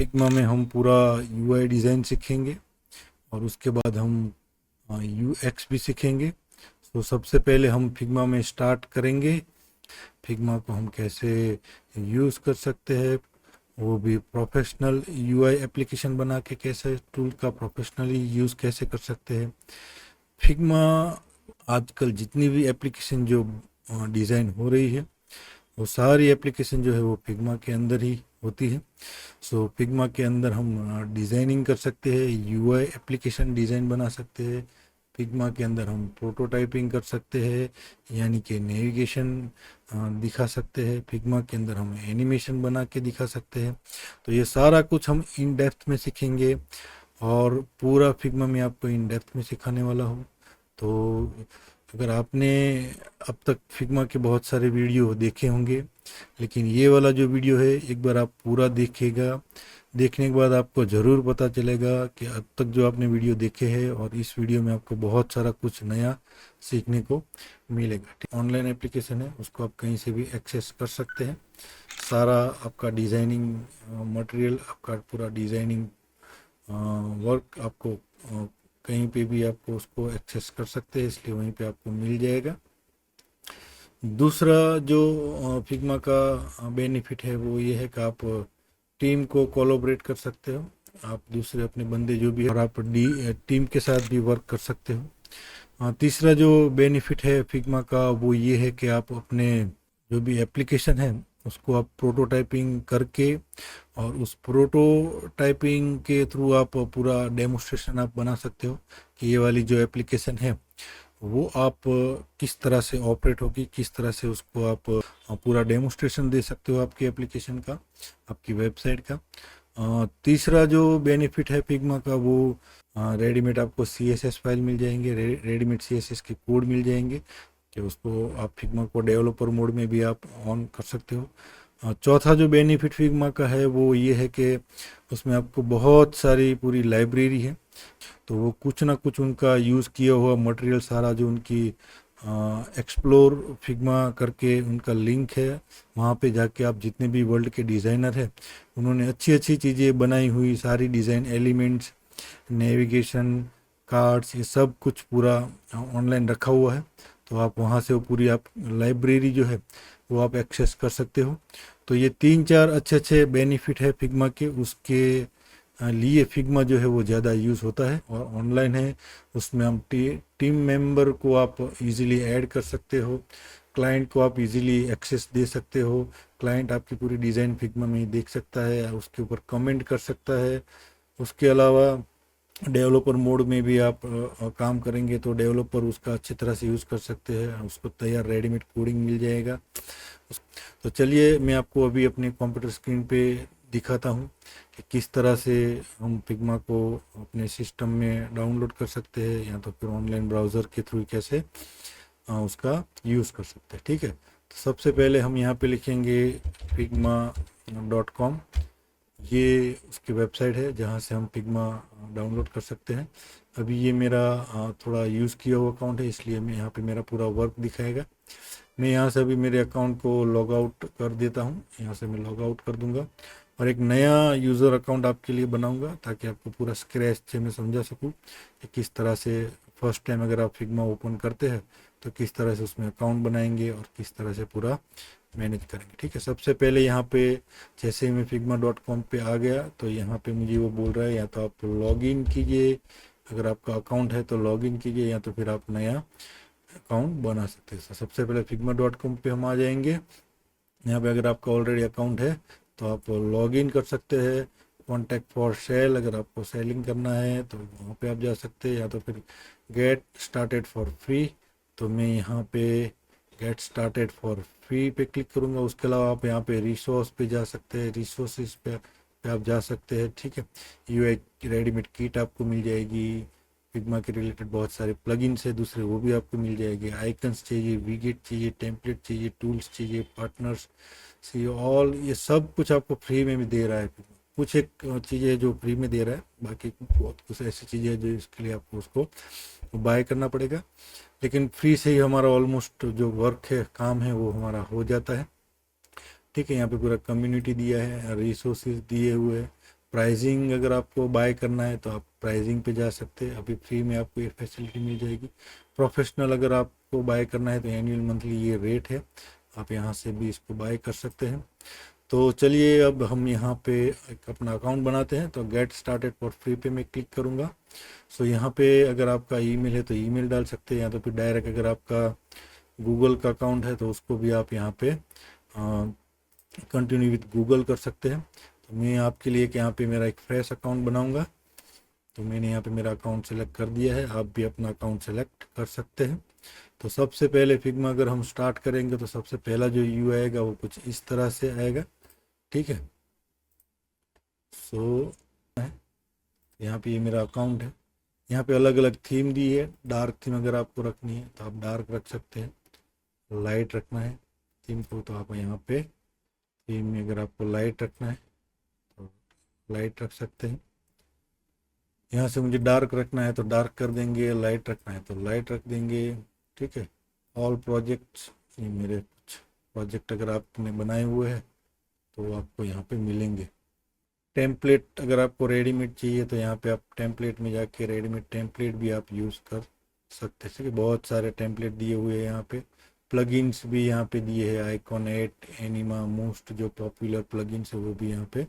Figma में हम पूरा यूआई डिज़ाइन सीखेंगे और उसके बाद हम यूएक्स भी सीखेंगे। तो सबसे पहले हम फिग्मा में स्टार्ट करेंगे, फिग्मा को हम कैसे यूज़ कर सकते हैं, वो भी प्रोफेशनल यूआई एप्लीकेशन बना के कैसे टूल का प्रोफेशनली यूज़ कैसे कर सकते हैं। फिग्मा आजकल जितनी भी एप्लीकेशन जो डिज़ाइन हो रही है वो सारी एप्लीकेशन जो है वो फिग्मा के अंदर ही होती है। सो फिग्मा के अंदर हम डिज़ाइनिंग कर सकते हैं, यूआई एप्लीकेशन डिज़ाइन बना सकते हैं। फिग्मा के अंदर हम प्रोटोटाइपिंग कर सकते हैं, यानी कि नेविगेशन दिखा सकते हैं। फिग्मा के अंदर हम एनिमेशन बना के दिखा सकते हैं। तो ये सारा कुछ हम इन डेप्थ में सीखेंगे और पूरा फिग्मा में आपको इन डेप्थ में सिखाने वाला हूँ। तो अगर आपने अब तक फिग्मा के बहुत सारे वीडियो देखे होंगे, लेकिन ये वाला जो वीडियो है एक बार आप पूरा देखिएगा। देखने के बाद आपको ज़रूर पता चलेगा कि अब तक जो आपने वीडियो देखे हैं और इस वीडियो में आपको बहुत सारा कुछ नया सीखने को मिलेगा। ऑनलाइन एप्लीकेशन है, उसको आप कहीं से भी एक्सेस कर सकते हैं। सारा आपका डिज़ाइनिंग मटेरियल, आपका पूरा डिज़ाइनिंग वर्क आपको कहीं पे भी आपको उसको एक्सेस कर सकते हैं, इसलिए वहीं पे आपको मिल जाएगा। दूसरा जो फिग्मा का बेनिफिट है वो ये है कि आप टीम को कोलैबोरेट कर सकते हो। आप दूसरे अपने बंदे जो भी है और आप टीम के साथ भी वर्क कर सकते हो। तीसरा जो बेनिफिट है फिग्मा का वो ये है कि आप अपने जो भी एप्लीकेशन है उसको आप प्रोटोटाइपिंग करके और उस प्रोटोटाइपिंग के थ्रू आप पूरा डेमोस्ट्रेशन आप बना सकते हो कि ये वाली जो एप्लीकेशन है वो आप किस तरह से ऑपरेट होगी, किस तरह से उसको आप पूरा डेमोस्ट्रेशन दे सकते हो आपकी एप्लीकेशन का, आपकी वेबसाइट का। तीसरा जो बेनिफिट है फिग्मा का वो रेडीमेड आपको CSS फाइल मिल जाएंगे, रेडीमेड CSS के कोड मिल जाएंगे कि उसको आप फिग्मा को डेवलपर मोड में भी आप ऑन कर सकते हो। चौथा जो बेनिफिट फिग्मा का है वो ये है कि उसमें आपको बहुत सारी पूरी लाइब्रेरी है, तो वो कुछ ना कुछ उनका यूज़ किया हुआ मटेरियल सारा जो उनकी एक्सप्लोर फिग्मा करके उनका लिंक है, वहाँ पे जाके आप जितने भी वर्ल्ड के डिज़ाइनर हैं उन्होंने अच्छी अच्छी चीज़ें बनाई हुई सारी डिज़ाइन एलिमेंट्स, नेविगेशन, कार्ड्स, ये सब कुछ पूरा ऑनलाइन रखा हुआ है। तो आप वहाँ से वो पूरी आप लाइब्रेरी जो है वो आप एक्सेस कर सकते हो। तो ये 3-4 अच्छे अच्छे बेनिफिट है फिग्मा के, उसके लिए फिग्मा जो है वो ज़्यादा यूज़ होता है और ऑनलाइन है। उसमें हम टीम मेंबर को आप इजीली ऐड कर सकते हो, क्लाइंट को आप इजीली एक्सेस दे सकते हो। क्लाइंट आपकी पूरी डिज़ाइन फिग्मा में ही देख सकता है, उसके ऊपर कमेंट कर सकता है। उसके अलावा डेवलपर मोड में भी आप काम करेंगे तो डेवलपर उसका अच्छी तरह से यूज़ कर सकते हैं, उसको तैयार रेडीमेड कोडिंग मिल जाएगा। तो चलिए मैं आपको अभी अपने कंप्यूटर स्क्रीन पे दिखाता हूँ कि किस तरह से हम फिग्मा को अपने सिस्टम में डाउनलोड कर सकते हैं या तो फिर ऑनलाइन ब्राउज़र के थ्रू कैसे उसका यूज़ कर सकते हैं। ठीक है, तो सबसे पहले हम यहाँ पे लिखेंगे figma.com। ये उसकी वेबसाइट है जहाँ से हम फिग्मा डाउनलोड कर सकते हैं। अभी ये मेरा थोड़ा यूज़ किया हुआ अकाउंट है, इसलिए मैं यहाँ पे मेरा पूरा वर्क दिखाएगा। मैं यहाँ से अभी मेरे अकाउंट को लॉग आउट कर देता हूँ, यहाँ से मैं लॉग आउट कर दूँगा और एक नया यूज़र अकाउंट आपके लिए बनाऊँगा ताकि आपको पूरा स्क्रैच से मैं समझा सकूँ कि किस तरह से फर्स्ट टाइम अगर आप फिग्मा ओपन करते हैं तो किस तरह से उसमें अकाउंट बनाएंगे और किस तरह से पूरा मैनेज करेंगे। ठीक है, सबसे पहले यहाँ पे जैसे ही मैं figma.com पे आ गया तो यहाँ पे मुझे वो बोल रहा है या तो आप लॉगिन कीजिए, अगर आपका अकाउंट है तो लॉगिन कीजिए या तो फिर आप नया अकाउंट बना सकते हैं। सबसे पहले figma.com पे हम आ जाएंगे। यहाँ पे अगर आपका ऑलरेडी अकाउंट है तो आप लॉगिन कर सकते हैं। कॉन्टैक्ट फॉर सेल, अगर आपको सेलिंग करना है तो वहाँ पे आप जा सकते हैं, या तो फिर गेट स्टार्टेड फॉर फ्री, तो मैं यहाँ पे गेट स्टार्टेड फॉर फ्री पे क्लिक करूँगा। उसके अलावा आप यहाँ पे रिसोर्स पे जा सकते हैं, रिसोर्सेज पे आप जा सकते हैं। ठीक है, यूआई रेडीमेड किट आपको मिल जाएगी, फिग्मा के रिलेटेड बहुत सारे प्लगइन्स है दूसरे वो भी आपको मिल जाएंगे। आइकन्स चाहिए, विगेट चाहिए, टेम्पलेट चाहिए, टूल्स चाहिए, पार्टनर्स चाहिए, ऑल ये सब कुछ आपको फ्री में भी दे रहा है। कुछ एक चीज़ें जो फ्री में दे रहा है, बाकी बहुत कुछ ऐसी चीज़ें हैं जो इसके लिए आपको उसको बाय करना पड़ेगा, लेकिन फ्री से ही हमारा ऑलमोस्ट जो वर्क है, काम है, वो हमारा हो जाता है। ठीक है, यहाँ पे पूरा कम्युनिटी दिया है, रिसोर्सेज दिए हुए हैं, प्राइसिंग अगर आपको बाय करना है तो आप प्राइसिंग पे जा सकते हैं, अभी फ्री में आपको ये फैसिलिटी मिल जाएगी। प्रोफेशनल अगर आपको बाय करना है तो एनुअल मंथली ये रेट है, आप यहाँ से भी इसको बाय कर सकते हैं। तो चलिए अब हम यहाँ पे एक अपना अकाउंट बनाते हैं। तो गेट स्टार्टेड फॉर फ्री पे मैं क्लिक करूँगा। सो यहाँ पे अगर आपका ईमेल है तो ईमेल डाल सकते हैं, या तो फिर डायरेक्ट अगर आपका गूगल का अकाउंट है तो उसको भी आप यहाँ पे कंटिन्यू विथ गूगल कर सकते हैं। तो मैं आपके लिए यहाँ पे मेरा एक फ्रेश अकाउंट बनाऊंगा। तो मैंने यहाँ पे मेरा अकाउंट सेलेक्ट कर दिया है, आप भी अपना अकाउंट सेलेक्ट कर सकते हैं। तो सबसे पहले फिग्मा अगर हम स्टार्ट करेंगे तो सबसे पहला जो यू आएगा वो कुछ इस तरह से आएगा, ठीक है। सो यहाँ पे ये मेरा अकाउंट है। यहाँ पे अलग अलग थीम दी है, डार्क थीम अगर आपको रखनी है तो आप डार्क रख सकते हैं, लाइट रखना है थीम को तो आप यहाँ पे थीम में अगर आपको लाइट रखना है तो लाइट रख सकते हैं। यहाँ से मुझे डार्क रखना है तो डार्क कर देंगे, लाइट रखना है तो लाइट रख देंगे, ठीक है। ऑल प्रोजेक्ट्स, ये मेरे कुछ प्रोजेक्ट अगर आपने बनाए हुए हैं तो आपको यहाँ पे मिलेंगे। टेम्पलेट अगर आपको रेडीमेड चाहिए तो यहाँ पे आप टेम्पलेट में जाके रेडीमेड टेम्पलेट भी आप यूज़ कर सकते हैं, ठीक है। बहुत सारे टेम्पलेट दिए हुए हैं यहाँ पे, प्लगइन्स भी यहाँ पे दिए हैं, आइकॉन 8, एनिमा, मोस्ट जो पॉपुलर प्लगइन्स है वो भी यहाँ पे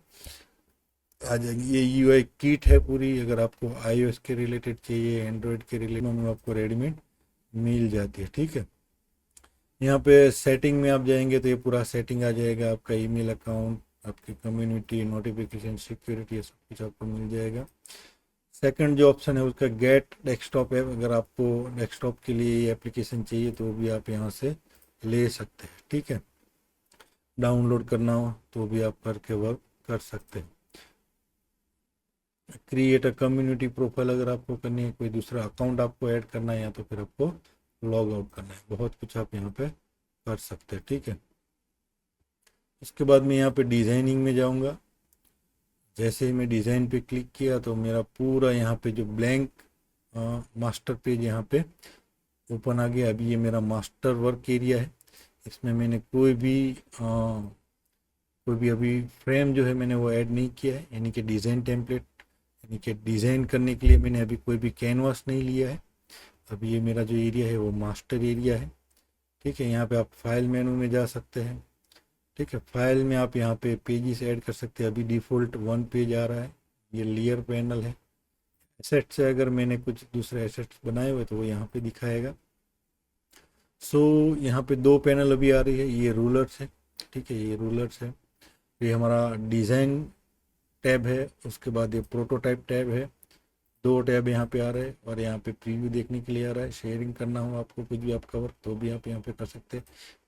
आ जाएंगे। ये यूआई किट है पूरी, अगर आपको आईओएस के रिलेटेड चाहिए, एंड्रॉयड के रिलेटेड में आपको रेडीमेड मिल जाती है, ठीक है। यहाँ पे सेटिंग में आप जाएंगे तो ये पूरा सेटिंग आ जाएगा, आपका ईमेल अकाउंट, आपकी कम्युनिटी, नोटिफिकेशन, सिक्योरिटी, ये सब कुछ आपको मिल जाएगा। सेकंड जो ऑप्शन है उसका गेट डेस्कटॉप है, अगर आपको डेस्कटॉप के लिए ये एप्लीकेशन चाहिए तो भी आप यहाँ से ले सकते हैं, ठीक है। डाउनलोड करना हो तो भी आप करके वर्क कर सकते हैं। क्रिएट अ कम्युनिटी प्रोफाइल अगर आपको करनी है, कोई दूसरा अकाउंट आपको ऐड करना है या तो फिर आपको लॉग आउट करना है, बहुत कुछ आप यहाँ पे कर सकते हैं, ठीक है। इसके बाद मैं यहाँ पे डिज़ाइनिंग में जाऊँगा। जैसे ही मैं डिज़ाइन पे क्लिक किया तो मेरा पूरा यहाँ पे जो ब्लैंक मास्टर पेज यहाँ पे ओपन आ गया। अभी ये मेरा मास्टर वर्क एरिया है, इसमें मैंने कोई भी अभी फ्रेम जो है मैंने वो ऐड नहीं किया है, यानी कि डिज़ाइन टेम्पलेट, यानी कि डिज़ाइन करने के लिए मैंने अभी कोई भी कैनवास नहीं लिया है। अभी ये मेरा जो एरिया है वो मास्टर एरिया है, ठीक है। यहाँ पे आप फाइल मेनू में जा सकते हैं, ठीक है। फाइल में आप यहाँ पे पेजेस ऐड कर सकते हैं, अभी डिफ़ॉल्ट 1 पेज आ रहा है, ये लेयर पैनल है। एसेट से अगर मैंने कुछ दूसरे एसेट्स बनाए हुए तो वो यहाँ पे दिखाएगा। सो यहाँ पे 2 पैनल अभी आ रही है, ये रूलर्स है, ठीक है, ये रूलर्स है। ये हमारा डिज़ाइन टैब है, उसके बाद ये प्रोटोटाइप टैब है, 2 टैब यहाँ पे आ रहे हैं। और यहाँ पे प्रीव्यू देखने के लिए आ रहा है, शेयरिंग करना हो आपको कुछ भी आपका वर्क तो भी आप यहाँ पे कर सकते हैं।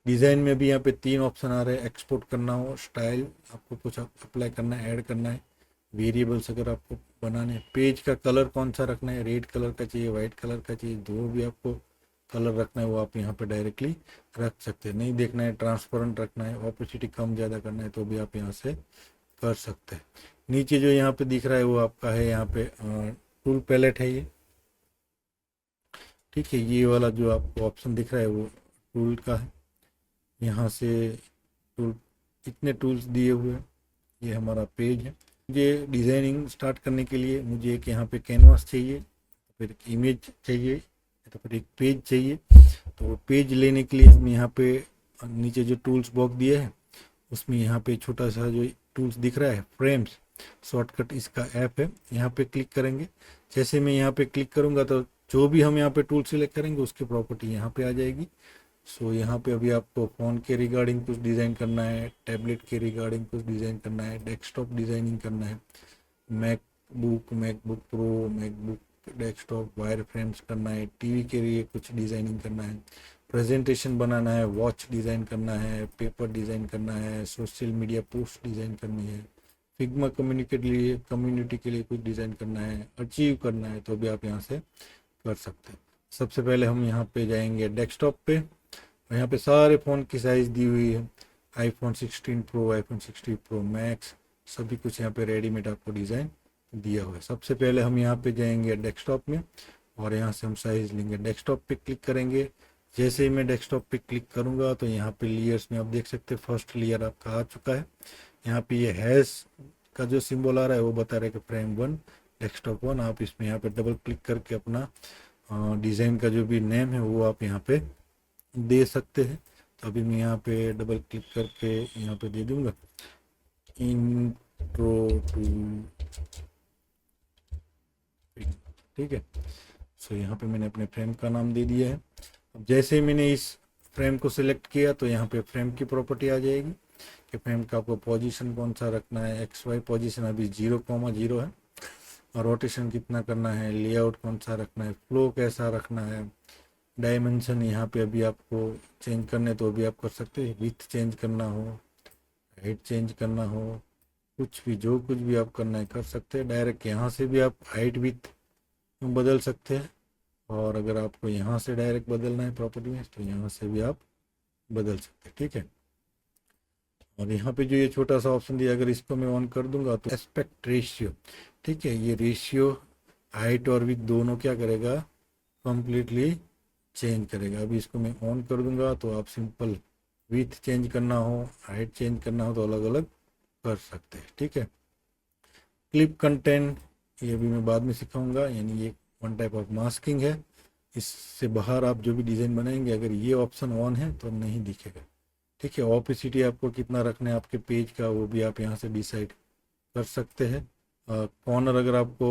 डिज़ाइन में भी यहाँ पे 3 ऑप्शन आ रहे हैं, एक्सपोर्ट करना हो, स्टाइल आपको कुछ अप्लाई करना है, ऐड करना है, वेरिएबल्स अगर आपको बनाने हैं, पेज का कलर कौन सा रखना है, रेड कलर का चाहिए, वाइट कलर का चाहिए, जो भी आपको कलर रखना है वो आप यहाँ पे डायरेक्टली रख सकते हैं। नहीं देखना है, ट्रांसपेरेंट रखना है, ऑपोसिटी कम ज़्यादा करना है तो भी आप यहाँ से कर सकते हैं। नीचे जो यहाँ पे दिख रहा है वो आपका है यहाँ पे टूल पैलेट है ये, ठीक है। ये वाला जो आपको ऑप्शन दिख रहा है वो टूल का है, यहाँ से टूल, इतने टूल्स दिए हुए हैं। ये हमारा पेज है। मुझे डिज़ाइनिंग स्टार्ट करने के लिए मुझे एक यहाँ पे कैनवास चाहिए, फिर एक इमेज चाहिए, तो फिर एक पेज चाहिए। तो पेज लेने के लिए हम यहाँ पे नीचे जो टूल्स बॉक्स दिया है उसमें यहाँ पे छोटा सा जो टूल्स दिख रहा है फ्रेम्स, शॉर्टकट इसका ऐप है, यहाँ पे क्लिक करेंगे। जैसे मैं यहाँ पे क्लिक करूँगा तो जो भी हम यहाँ पे टूल सिलेक्ट करेंगे उसकी प्रॉपर्टी यहाँ पे आ जाएगी। सो यहाँ पे अभी आपको फ़ोन के रिगार्डिंग कुछ डिज़ाइन करना है, टैबलेट के रिगार्डिंग कुछ डिज़ाइन करना है, डेस्कटॉप डिज़ाइनिंग करना है, MacBook pro, MacBook desktop wire frames करना है, टीवी के लिए कुछ डिज़ाइनिंग करना है, प्रेजेंटेशन बनाना है, वॉच डिज़ाइन करना है, पेपर डिज़ाइन करना है, सोशल मीडिया पोस्ट डिज़ाइन करनी है, फिग्मा कम्युनिटी के लिए कुछ डिज़ाइन करना है, अचीव करना है तो भी आप यहाँ से कर सकते हैं। सबसे पहले हम यहाँ पे जाएंगे डेस्कटॉप पे, और यहाँ पे सारे फ़ोन की साइज़ दी हुई है, iPhone 16 pro, iPhone 16 pro max, सभी कुछ यहाँ पे रेडीमेड आपको डिज़ाइन दिया हुआ है। सबसे पहले हम यहाँ पे जाएंगे डेस्कटॉप में और यहाँ से हम साइज़ लेंगे, डेस्कटॉप पे क्लिक करेंगे। जैसे ही मैं डेस्कटॉप पे क्लिक करूँगा तो यहाँ पे लेयर्स में आप देख सकते हैं फर्स्ट लेयर आपका आ चुका है। यहाँ पे ये हैश का जो सिंबल आ रहा है वो बता रहा है कि फ्रेम 1 डेस्कटॉप 1। आप इसमें यहाँ पे डबल क्लिक करके अपना डिज़ाइन का जो भी नेम है वो आप यहाँ पे दे सकते हैं। तो अभी मैं यहाँ पे डबल क्लिक करके यहाँ पे दे दूंगा इंट्रो टू, ठीक है। सो यहाँ पे मैंने अपने फ्रेम का नाम दे दिया है। अब जैसे ही मैंने इस फ्रेम को सिलेक्ट किया तो यहाँ पे फ्रेम की प्रॉपर्टी आ जाएगी कि फ्रेम का आपको पोजीशन कौन सा रखना है। एक्स वाई पोजीशन अभी 0,0 है, और रोटेशन कितना करना है, लेआउट कौन सा रखना है, फ्लो कैसा रखना है, डायमेंशन यहाँ पे अभी आपको चेंज करने तो अभी आप कर सकते हैं। विथ चेंज करना हो, हाइट चेंज करना हो, कुछ भी जो कुछ भी आप करना है कर सकते हैं। डायरेक्ट यहाँ से भी आप हाइट विथ बदल सकते हैं, और अगर आपको यहाँ से डायरेक्ट बदलना है प्रॉपर्टी में तो यहाँ से भी आप बदल सकते हैं, ठीक है। और यहाँ पे जो ये छोटा सा ऑप्शन दिया, अगर इसको मैं ऑन कर दूंगा तो एस्पेक्ट रेशियो, ठीक है, ये रेशियो हाइट और विथ दोनों क्या करेगा, कंप्लीटली चेंज करेगा। अभी इसको मैं ऑन कर दूंगा तो आप सिंपल विथ चेंज करना हो, हाइट चेंज करना हो तो अलग अलग कर सकते हैं, ठीक है। क्लिप कंटेंट ये भी मैं बाद में सिखाऊंगा, यानी ये वन टाइप ऑफ मास्किंग है। इससे बाहर आप जो भी डिज़ाइन बनाएंगे अगर ये ऑप्शन ऑन है तो नहीं दिखेगा, ठीक है। ऑपेसिटी आपको कितना रखना है आपके पेज का वो भी आप यहाँ से डिसाइड कर सकते हैं। कॉर्नर अगर आपको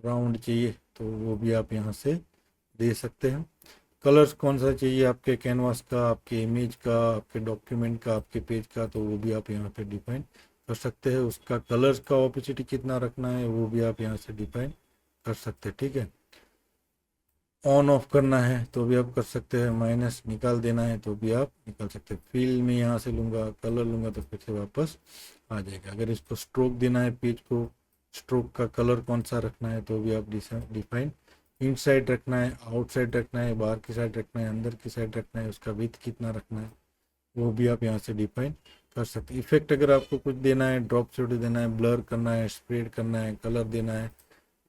राउंड चाहिए तो वो भी आप यहाँ से दे सकते हैं। कलर्स कौन सा चाहिए आपके कैनवास का, आपके इमेज का, आपके डॉक्यूमेंट का, आपके पेज का, तो वो भी आप यहाँ पे डिफाइन कर सकते हैं। उसका कलर्स का ऑपेसिटी कितना रखना है वो भी आप यहाँ से डिफाइन कर सकते हैं, ठीक है। ऑन ऑफ करना है तो भी आप कर सकते हैं, माइनस निकाल देना है तो भी आप निकाल सकते हैं। फिल में यहाँ से लूँगा, कलर लूँगा तो फिर से वापस आ जाएगा। अगर इसको स्ट्रोक देना है पेज को, स्ट्रोक का कलर कौन सा रखना है तो भी आप डिफाइन, इनसाइड रखना है, आउटसाइड रखना है, बाहर की साइड रखना है, अंदर की साइड रखना है, उसका विड्थ कितना रखना है वो भी आप यहाँ से डिफाइन कर सकते हैं। इफेक्ट अगर आपको कुछ देना है, ड्रॉप शेडो देना है, ब्लर करना है, स्प्रेड करना है, कलर देना है,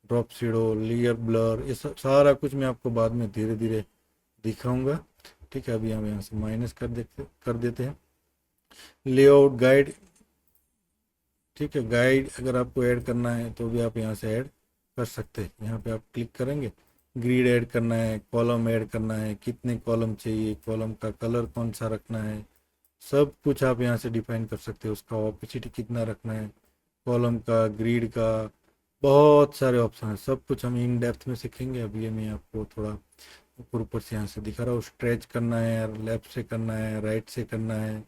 ड्रॉप शेडो, लेयर ब्लर, ये सब सारा कुछ मैं आपको बाद में धीरे धीरे दिखाऊंगा, ठीक है। अभी हम यहाँ से माइनस कर देते हैं। लेआउट गाइड, ठीक है, गाइड अगर आपको ऐड करना है तो भी आप यहाँ से ऐड कर सकते हैं। यहाँ पे आप क्लिक करेंगे, ग्रिड ऐड करना है, कॉलम ऐड करना है, कितने कॉलम चाहिए, कॉलम का कलर कौन सा रखना है, सब कुछ आप यहाँ से डिफाइन कर सकते हैं। उसका ऑपेसिटी कितना रखना है, कॉलम का, ग्रिड का, बहुत सारे ऑप्शन है, सब कुछ हम इन डेप्थ में सीखेंगे। अभी ये मैं आपको थोड़ा ऊपर से यहाँ से दिखा रहा हूँ। स्ट्रेच करना है, लेफ्ट से करना है, राइट से करना है,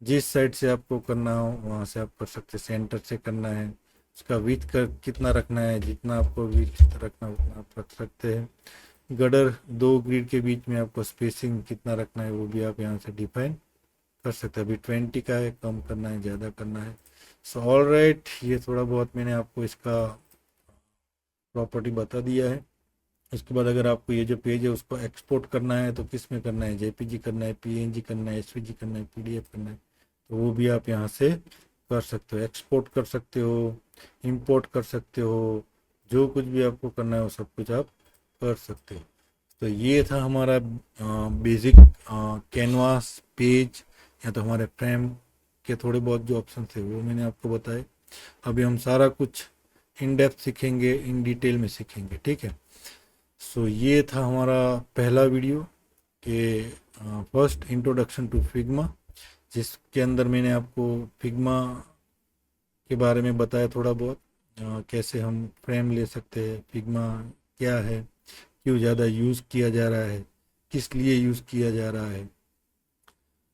जिस साइड से आपको करना हो वहाँ से आप कर सकते हैं। सेंटर से करना है, उसका विड्थ कितना रखना है, जितना आपको विड्थ रखना उतना आप रख सकते हैं। गडर, दो ग्रिड के बीच में आपको स्पेसिंग कितना रखना है वो भी आप यहाँ से डिफाइन कर सकते हैं। अभी 20 का है, कम करना है, ज़्यादा करना है। सो ऑल राइट, ये थोड़ा बहुत मैंने आपको इसका प्रॉपर्टी बता दिया है। इसके बाद अगर आपको ये जो पेज है उसको एक्सपोर्ट करना है तो किस में करना है, जेपीजी करना है, पीएनजी करना है, एसवीजी करना है, पीडीएफ करना है, तो वो भी आप यहाँ से कर सकते हो। एक्सपोर्ट कर सकते हो, इंपोर्ट कर सकते हो, जो कुछ भी आपको करना है वो सब कुछ आप कर सकते हो। तो ये था हमारा बेसिक कैनवास पेज या तो हमारे फ्रेम के थोड़े बहुत जो ऑप्शन थे वो मैंने आपको बताए। अभी हम सारा कुछ इन डेप्थ सीखेंगे, इन डिटेल में सीखेंगे, ठीक है। सो ये था हमारा पहला वीडियो के फर्स्ट इंट्रोडक्शन टू फिग्मा, जिसके अंदर मैंने आपको फिग्मा के बारे में बताया थोड़ा बहुत, कैसे हम फ्रेम ले सकते हैं, फिग्मा क्या है, क्यों ज़्यादा यूज़ किया जा रहा है, किस लिए यूज़ किया जा रहा है,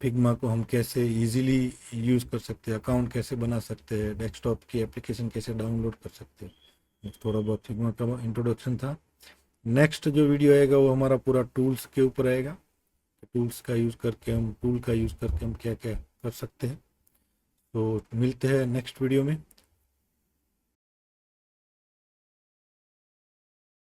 फिग्मा को हम कैसे इजीली यूज़ कर सकते हैं, अकाउंट कैसे बना सकते हैं, डेस्कटॉप की एप्लीकेशन कैसे डाउनलोड कर सकते हैं। थोड़ा बहुत फिग्मा का इंट्रोडक्शन था। नेक्स्ट जो वीडियो आएगा वो हमारा पूरा टूल्स के ऊपर आएगा। टूल्स का यूज़ करके हम क्या क्या कर सकते हैं। तो मिलते हैं नेक्स्ट वीडियो में।